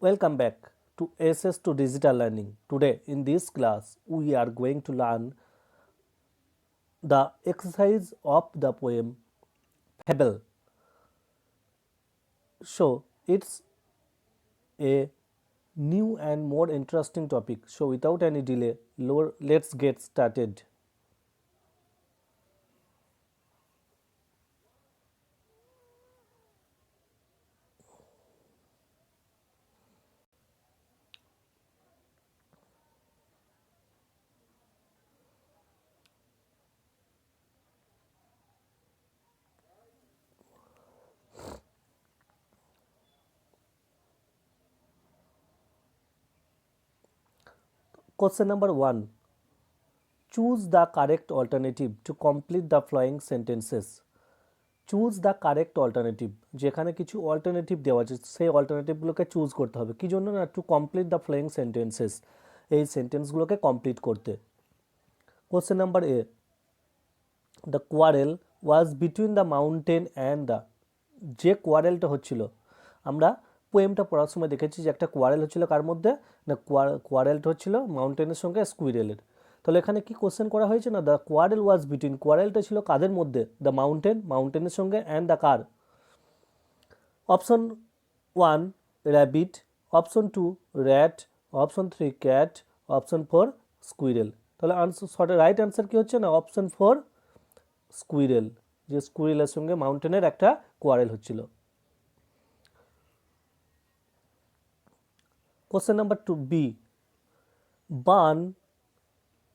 Welcome back to SS2 Digital Learning. Today in this class we are going to learn the exercise of the poem Fable. So it's a new and more interesting topic. So without any delay, let's get started. Question number 1. Choose the correct alternative to complete the following sentences. Choose the correct alternative, যেখানে কিছু alternative দেওয়া আছে সেই অল্টারনেটিভগুলোকে choose করতে হবে। কী জন্য না, to complete the following sentences, এই সেন্টেন্সগুলোকে কমপ্লিট করতে। Question number A, the quarrel was between the mountain and the, যে কোয়ারেলটা হচ্ছিল, আমরা পোয়েমটা পড়ার সময় দেখেছি যে একটা কোয়ারেল হচ্ছিল কার মধ্যে না, কোয়ারেলটা হচ্ছিল মাউন্টেনের সঙ্গে স্কুইরেলের। তাহলে এখানে কি কোশ্চেন করা হয়েছে না, দ্য কোয়ারেল ওয়াজ বিটুইন, কোয়ারেলটা ছিল কাদের মধ্যে, দ্য মাউন্টেন, মাউন্টেনের সঙ্গে, and the car. Option 1 rabbit, option 2 rat, option 3 cat, option 4 squirrel. তাহলে আনসার রাইট অ্যান্সার কি হচ্ছে না, অপশন 4 স্কুইরেল, যে স্কুইরেলের সঙ্গে মাউন্টেনের একটা কোয়ারেল হচ্ছিল। Question number 2 B, Bun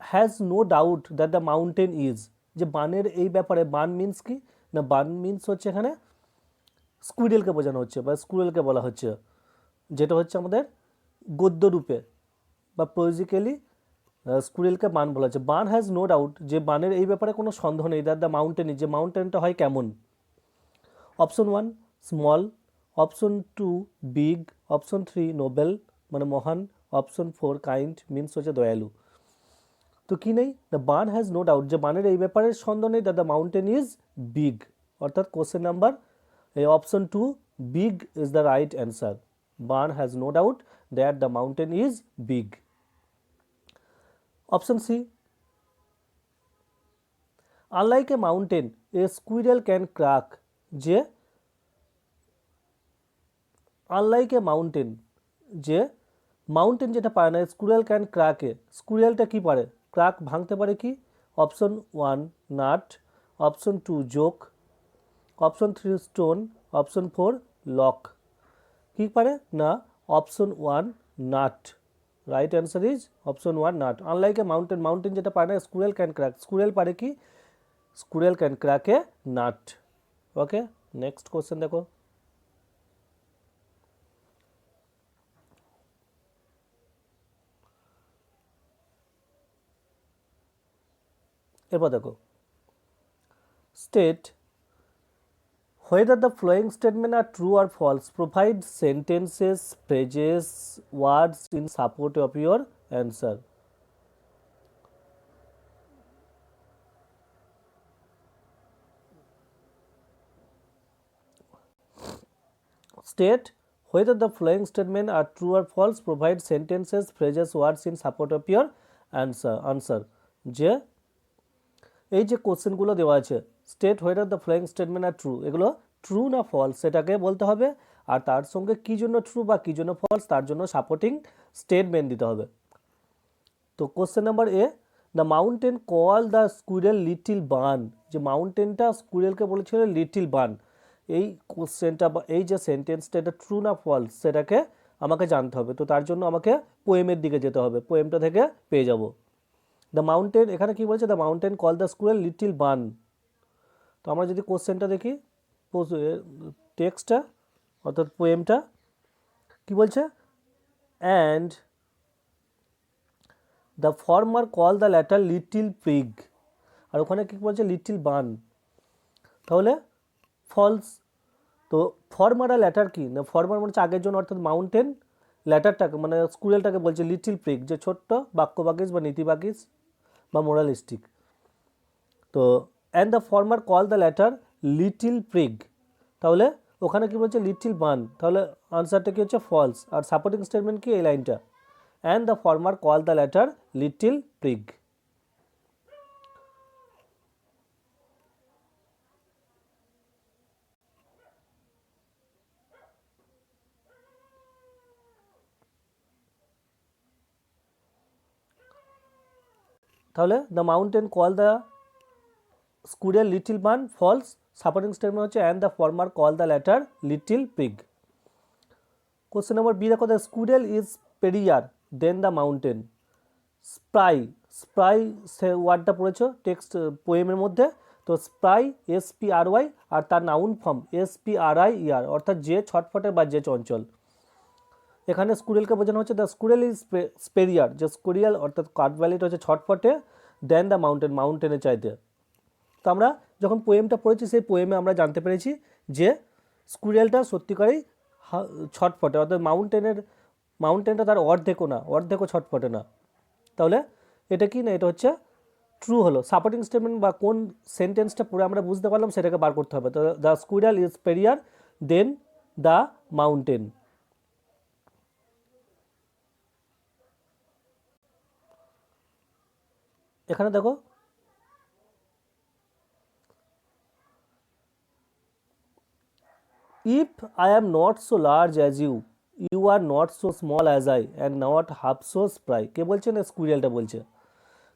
has no doubt that the mountain is, যে বানের এই ব্যাপারে, বান মিন্স কি না, বান মিন্স হচ্ছে এখানে স্কুইরেলকে বোঝানো হচ্ছে বা স্কুইরেলকে বলা হচ্ছে, যেটা হচ্ছে আমাদের গদ্য রূপে বা প্রয়োজিক্যালি স্কুইরেলকে বান বলা হচ্ছে। বান হ্যাজ নো ডাউট, যে বানের এই ব্যাপারে কোনো সন্দেহ নেই, দ্যাট দ্য মাউন্টেন ইজ, যে মাউন্টেনটা হয় কেমন। Option 1 small, option 2 big, option 3 Nobel মানে মহান, অপশন 4 কাইন্ড মিন্স হচ্ছে দয়ালু। তো কি নেই, the Bun has no doubt, যে বানের এই ব্যাপারে সন্দেহ নেই, that the mountain is big. অর্থাৎ কোশ্চেন নাম্বার এই option 2 big is the right answer. Bun has no doubt that the mountain is big. Option C, unlike a mountain a squirrel can crack, যে unlike a mountain, যে mountain যেটা পারে না, squirrel can ক্রাকে, স্কুইরেলটা কি পারে, crack ভাঙতে পারে কি। Option 1 nut, option 2 joke, option 3 stone, option 4 lock. কি পারে না, option 1 nut. Right answer is option 1 nut. Unlike a mountain, mountain যেটা পারে না, স্কুইরেল ক্যান ক্র্যাক, স্কুইরেল পারে কি, স্কুইরেল ক্যান ক্র্যাক এ নাট। ওকে, নেক্সট কোশ্চেন দেখো। এরপর দেখো, state whether the following statement are true or false, provide sentences, phrases, words in support of your answer. State whether the following statement are true or false, provide sentences, phrases, words in support of your answer. যে এই যে কোশ্চেনগুলো দেওয়া আছে, state whether the following statement are true, এগুলো true না false সেটাকে বলতে হবে, আর তার সঙ্গে কী জন্য ট্রু বা কী জন্য ফলস তার জন্য সাপোর্টিং স্টেটমেন্ট দিতে হবে। তো question number A, the mountain call the squirrel little bun, যে মাউন্টেনটা স্কুইরেলকে বলেছিল লিটিল বান, এই কোশ্চেনটা বা এই যে সেন্টেন্সটা এটা ট্রু না ফলস সেটাকে আমাকে জানতে হবে। তো তার জন্য আমাকে পোয়েমের দিকে যেতে হবে, পোয়েমটা থেকে পেয়ে যাব। দ্য মাউন্টেন, এখানে কি বলছে, the mountain call the squirrel little bun. তো আমরা যদি কোশ্চেনটা দেখি, টেক্সটটা অর্থাৎ পোয়েমটা কি বলছে, and the former call the latter little pig, আর ওখানে কী বলছে লিটিল বান, তাহলে ফলস। তো ফর্মার আর ল্যাটার কি না, ফর্মার মানে হচ্ছে আগের জন্য অর্থাৎ মাউন্টেন, ল্যাটারটাকে মানে স্কুইরেলটাকে বলছে লিটিল পিগ, যে ছোট্ট বাক্যবাগিস বা নীতিবাগিস বা মোরালিস্টিক। তো and the former call the latter little pig, তাহলে ওখানে কি বলছে লিটিল বার্ন, তাহলে আনসারটা কি হচ্ছে ফলস। আর সাপোর্টিং স্টেটমেন্ট কি এই লাইনটা, and the former call the latter little prig. তাহলে the mountain call the squirrel little barn false, supporting statement হচ্ছে and the former call the latter little prig. Question number B দেখো, the squirrel is Periyar then the mountain. Spry, spry সে ওয়ার্ডটা পড়েছো text পোয়েমের মধ্যে, তো spry SPRY আর তার noun form SPRIER, অর্থাৎ যে ছটফটে বা যে চঞ্চল। এখানে স্কুডেলকে বোঝানো হচ্ছে দ্য স্কুডেল ইজ স্পেরিয়ার, যে স্কুরিয়াল অর্থাৎ কাঠবালিটা হচ্ছে ছটফটে, দেন দ্য মাউন্টেন, মাউন্টেনের চাইতে। তো আমরা যখন পোয়েমটা পড়েছি সেই পোয়েমে আমরা জানতে পেরেছি যে স্কুরিয়ালটা সত্যিকারেই ছটফটে, অর্থাৎ মাউন্টেনটা তার অর্ধেকও না, অর্ধেকও ছটফটে না। তাহলে এটা কি না, এটা হচ্ছে ট্রু হলো। সাপোর্টিং স্টেটমেন্ট বা কোন সেন্টেন্সটা পুরো আমরা বুঝতে পারলাম সেটাকে বার করতে হবে। তো the squirrel is Periyar then the mountain. এখানে দেখো if I am not so large as you, you are not so small as I and not half so spry. কে বলছে না, স্কুইরালটা বলছে।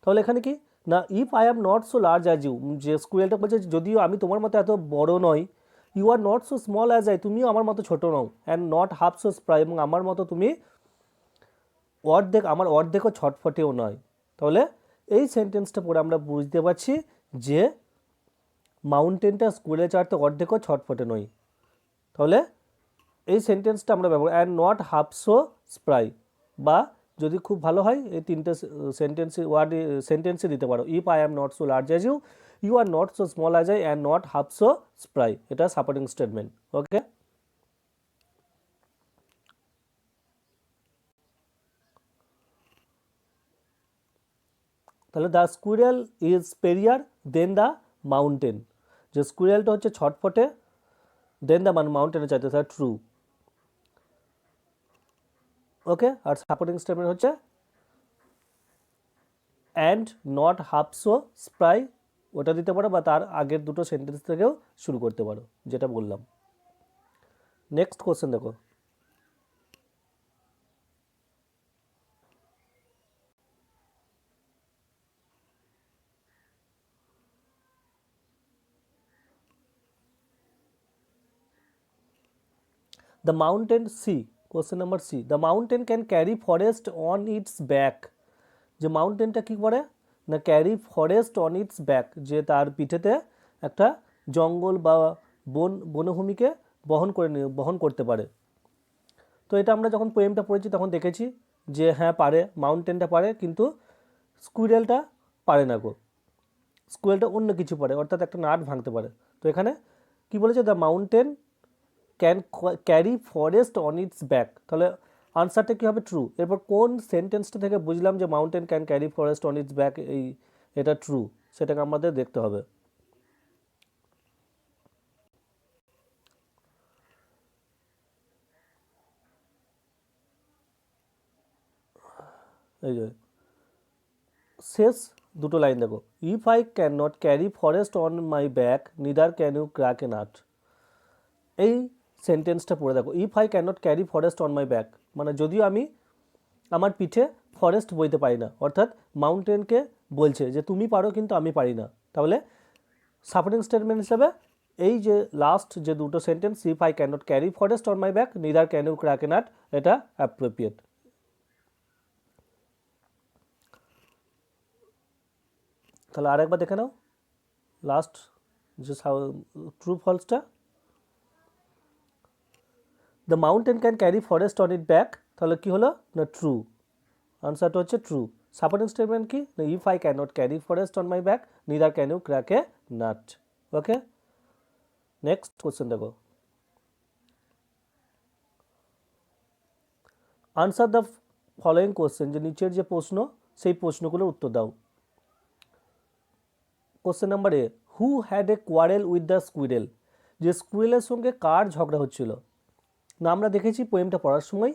তাহলে এখানে কি না, if I am not so large as you, যে স্কুইরালটা বলছে যদিও আমি তোমার মতো এত বড় নই, you are not so small as I, তুমিও আমার মতো ছোট নও, and not half so spry, এবং আমার মতো তুমি আমার অর্ধেকও ছটফটেও নয়। তাহলে এই সেন্টেন্সটা পড়ে আমরা বুঝতে পারছি যে মাউন্টেনটা স্কুলে চাড়তে অর্ধেকও ছটফটে নয়। তাহলে এই সেন্টেন্সটা আমরা ব্যবহার, and not half so spry, বা যদি খুব ভালো হয় এই তিনটে সেন্টেন্সে দিতে পারো, if I am not so large as you, you are not so small as I and not half so spry, এটা সাপোর্টিং স্টেটমেন্ট। ওকে, তাহলে the squirrel is Periyar then the mountain, যে স্কুইরেলটা হচ্ছে ছটফটে, দেন দ্য মাউন্টেনে চাইতে, sir true. Okay, আর supporting statement হচ্ছে and not half so spry, ওটা দিতে পারো, বা তার আগের দুটো সেন্টেন্স থেকেও শুরু করতে পারো, যেটা বললাম। নেক্সট কোশ্চেন দেখো, the mountain C, question number C, the mountain can carry forest on its back। যে মাউন্টেনটা কি করে না, carry forest on it's back, যে তার পিঠেতে একটা জঙ্গল বা বনভূমিকে বহন করতে পারে। তো এটা আমরা যখন পোয়েমটা পড়েছি তখন দেখেছি যে হ্যাঁ পারে, মাউন্টেনটা পারে, কিন্তু স্কুইরেলটা পারে না গো। স্কুইরেলটা অন্য কিছু পারে, অর্থাৎ একটা নাট ভাঙতে পারে। তো এখানে কি বলেছে, the mountain can carry forest on it's back, তাহলে আনসারটা কী হবে, ট্রু। এরপর কোন সেন্টেন্সটা থেকে বুঝলাম যে mountain can carry forest on it's back, এটা ট্রু, সেটাকে আমাদের দেখতে হবে। এই যে শেষ দুটো লাইন দেখো, if I can not carry forest on my back neither can you crack A nut. এই সেন্টেন্সটা পড়ে দেখো, if I can not carry forest on my back, মানে যদিও আমি আমার পিঠে ফরেস্ট বইতে পারি না, অর্থাৎ মাউন্টেনকে বলছে যে তুমি পারো কিন্তু আমি পারি না। তাহলে সাপোর্টিং স্টেটমেন্ট হিসেবে এই যে লাস্ট যে দুটো sentence, if I can not carry forest on my back neither can you crack A nut, এটা অ্যাপ্রোপ্রিয়েট। তাহলে আরেকবার দেখে নাও লাস্ট যে ট্রু ফলসটা, the mountain can carry forest on it back, তাহলে কি হলো না ট্রু, আনসারটা হচ্ছে ট্রু। সাপোর্টিং স্টেটমেন্ট কি না, if I can not carry forest on my back neither can you crack এ নাট। ওকে, নেক্সট কোশ্চেন দেখো, আনসার দ্য ফলোয়িং কোশ্চেন, যে নিচের যে প্রশ্ন সেই প্রশ্নগুলোর উত্তর দাও। Question number A, who had a quarrel with the squirrel, যে স্কুইরেলের সঙ্গে কার ঝগড়া হচ্ছিল না আমরা দেখেছি পোয়েমটা পড়ার সময়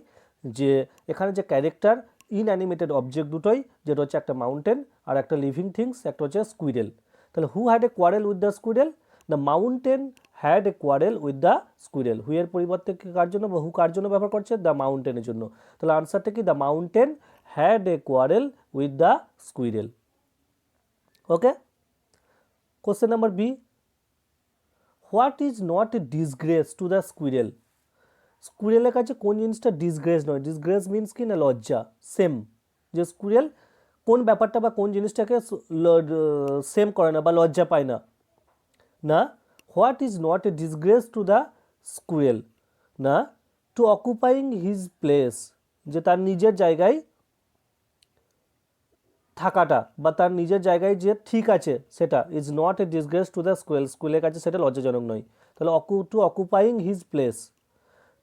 যে এখানে যে ক্যারেক্টার ইনঅ্যানিমেটেড অবজেক্ট দুটোই, যেটা হচ্ছে একটা মাউন্টেন আর একটা লিভিং থিংস, একটা হচ্ছে স্কুইরেল। তাহলে who had a quarrel with the squirrel, the mountain had a quarrel with the squirrel. Who এর পরিবর্তে কার জন্য, হু কার জন্য ব্যবহার করছে, দ্য মাউন্টেনের জন্য। তাহলে আনসারটা কি, the mountain had a quarrel with the squirrel. Okay, question number B, what is not a disgrace to the squirrel. স্কুইরেলের কাছে কোন জিনিসটা ডিসগ্রেস নয়, ডিসগ্রেস মিন্স কি না লজ্জা, সেম, যে স্কুইরেল কোন ব্যাপারটা বা কোন জিনিসটাকে সেম করে না বা লজ্জা পায় না, না what is not a disgrace to the squirrel, না টু অকুপাইং হিজ প্লেস, যে তার নিজের জায়গায় থাকাটা বা তার নিজের জায়গায় যে ঠিক আছে সেটা, is not a disgrace to the squirrel, স্কুইরেলের কাছে সেটা লজ্জাজনক নয়। তাহলে to occupying his place,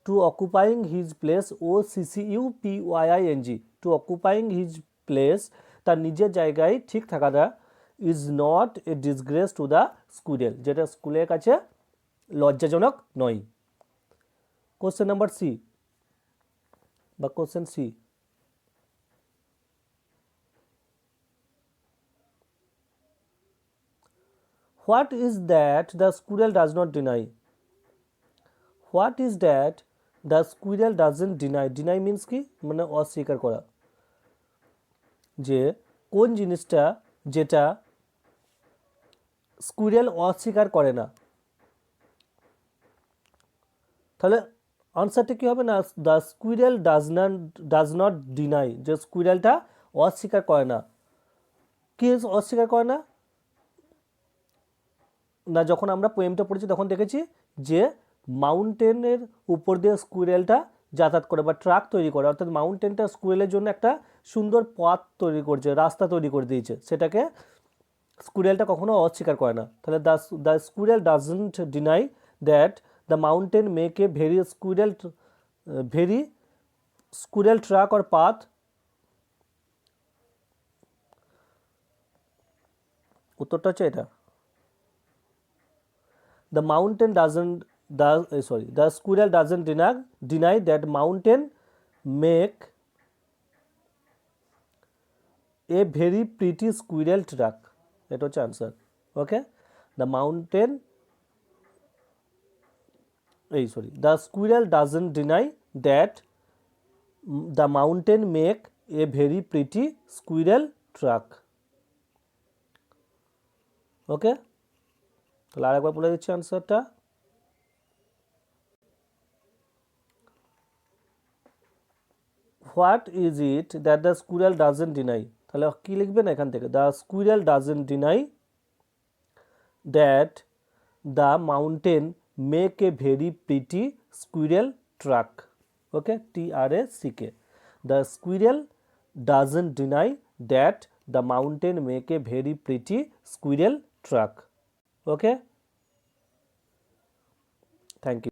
to occupying his place, OCCUPYING, to occupying his place, তার নিজের জায়গায় ঠিক থাকাটা, is not a disgrace to the squirrel, যেটা স্কুলের কাছে লজ্জাজনক নয়। কোশ্চেন নাম্বার সি বা question C, what is that the squirrel does not deny, what is that the squirrel doesn't deny, deny means কি মানে অস্বীকার করা, যে কোন জিনিসটা যেটা স্কুইরেল অস্বীকার করে না। তাহলে আনসারটা কী হবে না, the squirrel does not deny, যে স্কুইরেলটা অস্বীকার করে না। কি অস্বীকার করে না, না যখন আমরা পোয়েমটা পড়েছি তখন দেখেছি যে মাউন্টেনের উপর দিয়ে স্কুইরেলটা যাতায়াত করে বা ট্রাক তৈরি করে, অর্থাৎ মাউন্টেনটা স্কুইরেলের জন্য একটা সুন্দর পথ তৈরি করছে, রাস্তা তৈরি করে দিয়েছে, সেটাকে স্কুইরেলটা কখনো অস্বীকার করে না। তাহলে the squirrel doesn't deny that the mountain make a very squirrel truck or path, উত্তরটা হচ্ছে এটা, the mountain doesn't the squirrel doesn't deny that mountain make a very pretty squirrel track, এটা হচ্ছে answer. Okay, the mountain the squirrel doesn't deny that the mountain make a very pretty squirrel track. Okay, তাহলে আরেকবার বলে দিচ্ছি আনসারটা, what is it that the squirrel doesn't deny, তাহলে কী লিখবে না এখান থেকে, the squirrel doesn't deny that the mountain make a very pretty squirrel track. Okay, TRACK, the squirrel doesn't deny that the mountain make a very pretty squirrel track. Okay, thank you.